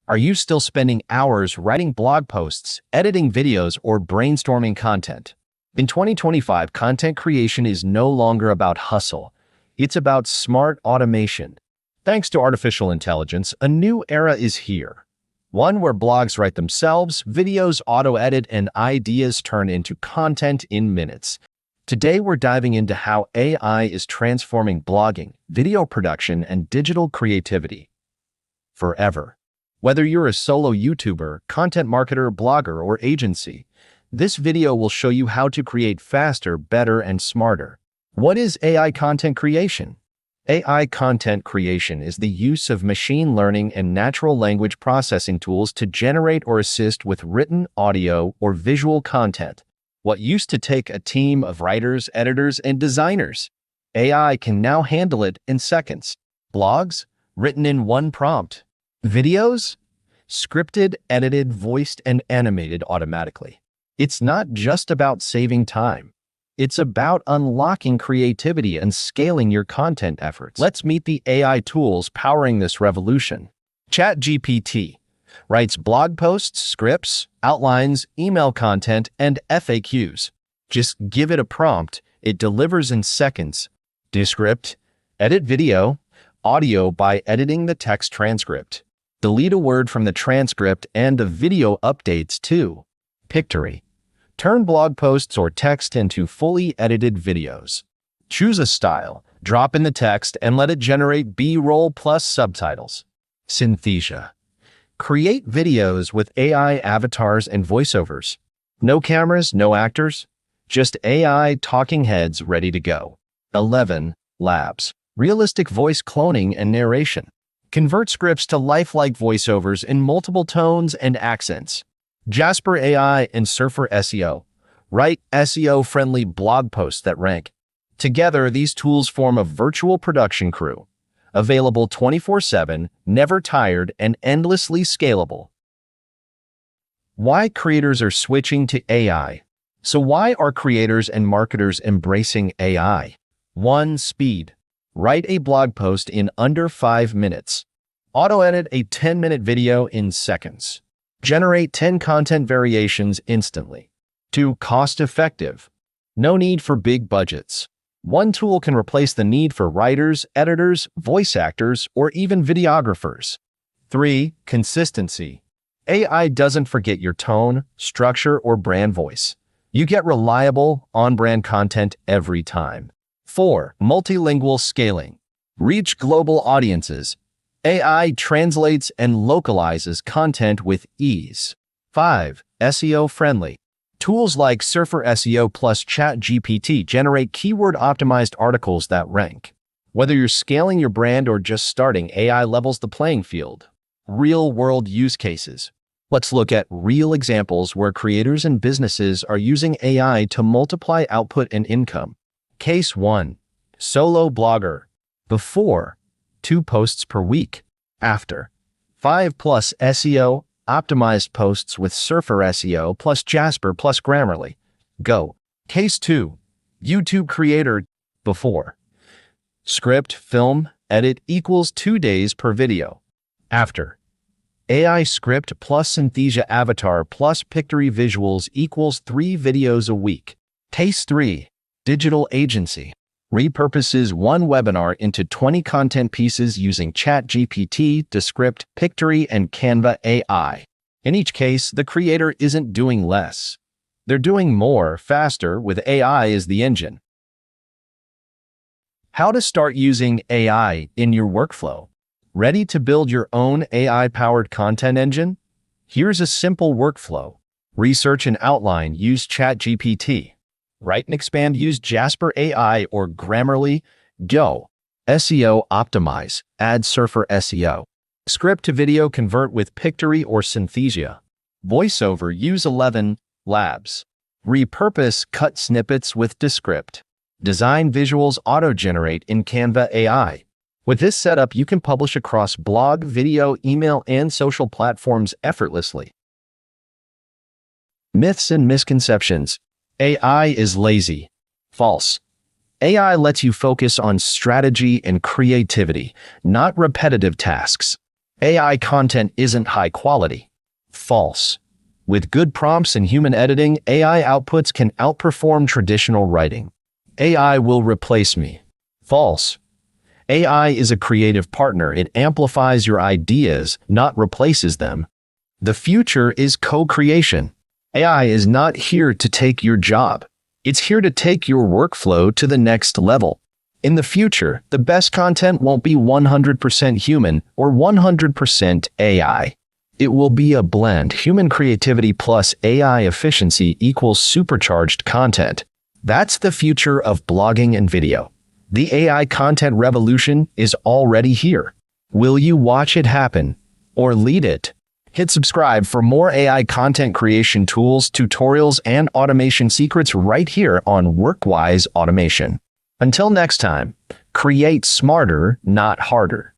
Are you still spending hours writing blog posts, editing videos, or brainstorming content? In 2025, content creation is no longer about hustle. It's about smart automation. Thanks to artificial intelligence, a new era is here. One where blogs write themselves, videos auto-edit, and ideas turn into content in minutes. Today, we're diving into how AI is transforming blogging, video production, and digital creativity forever. Whether you're a solo YouTuber, content marketer, blogger, or agency, this video will show you how to create faster, better, and smarter. What is AI content creation? AI content creation is the use of machine learning and natural language processing tools to generate or assist with written, audio, or visual content. What used to take a team of writers, editors, and designers, AI can now handle it in seconds. Blogs, written in one prompt. Videos, scripted, edited, voiced, and animated automatically. It's not just about saving time. It's about unlocking creativity and scaling your content efforts. Let's meet the AI tools powering this revolution. ChatGPT writes blog posts, scripts, outlines, email content, and FAQs. Just give it a prompt, it delivers in seconds. Descript, edit video, audio by editing the text transcript. Delete a word from the transcript and the video updates too. Pictory, turn blog posts or text into fully edited videos. Choose a style, drop in the text, and let it generate B-roll plus subtitles. Synthesia, create videos with AI avatars and voiceovers. No cameras, no actors, just AI talking heads ready to go. 11. Labs, realistic voice cloning and narration. Convert scripts to lifelike voiceovers in multiple tones and accents. Jasper AI and Surfer SEO, write SEO-friendly blog posts that rank. Together, these tools form a virtual production crew, available 24/7, never tired, and endlessly scalable. Why creators are switching to AI? So why are creators and marketers embracing AI? 1. Speed. Write a blog post in under 5 minutes. Auto-edit a 10-minute video in seconds. Generate 10 content variations instantly. 2. Cost-effective. No need for big budgets. One tool can replace the need for writers, editors, voice actors, or even videographers. 3. Consistency. AI doesn't forget your tone, structure, or brand voice. You get reliable, on-brand content every time. 4. Multilingual scaling. Reach global audiences. AI translates and localizes content with ease. 5. SEO-friendly. Tools like Surfer SEO plus ChatGPT generate keyword-optimized articles that rank. Whether you're scaling your brand or just starting, AI levels the playing field. Real-world use cases. Let's look at real examples where creators and businesses are using AI to multiply output and income. Case 1. Solo blogger. Before, 2 posts per week. After, 5 plus SEO, optimized posts with Surfer SEO plus Jasper plus Grammarly. Go. Case 2. YouTube creator. Before, script, film, edit equals 2 days per video. After, AI script plus Synthesia avatar plus Pictory visuals equals 3 videos a week. Case 3. Digital agency. Repurposes one webinar into 20 content pieces using ChatGPT, Descript, Pictory, and Canva AI. In each case, the creator isn't doing less. They're doing more, faster, with AI as the engine. How to start using AI in your workflow? Ready to build your own AI-powered content engine? Here's a simple workflow. Research and outline, use ChatGPT. Write and expand, use Jasper AI or Grammarly. Go. SEO optimize, add Surfer SEO. Script to video, convert with Pictory or Synthesia. Voiceover, use 11 Labs. Repurpose, cut snippets with Descript. Design visuals, auto-generate in Canva AI. With this setup, you can publish across blog, video, email, and social platforms effortlessly. Myths and misconceptions. AI is lazy. False. AI lets you focus on strategy and creativity, not repetitive tasks. AI content isn't high quality. False. With good prompts and human editing, AI outputs can outperform traditional writing. AI will replace me. False. AI is a creative partner. It amplifies your ideas, not replaces them. The future is co-creation. AI is not here to take your job. It's here to take your workflow to the next level. In the future, the best content won't be 100% human or 100% AI. It will be a blend. Human creativity plus AI efficiency equals supercharged content. That's the future of blogging and video. The AI content revolution is already here. Will you watch it happen or lead it? Hit subscribe for more AI content creation tools, tutorials, and automation secrets right here on WorkWise Automation. Until next time, create smarter, not harder.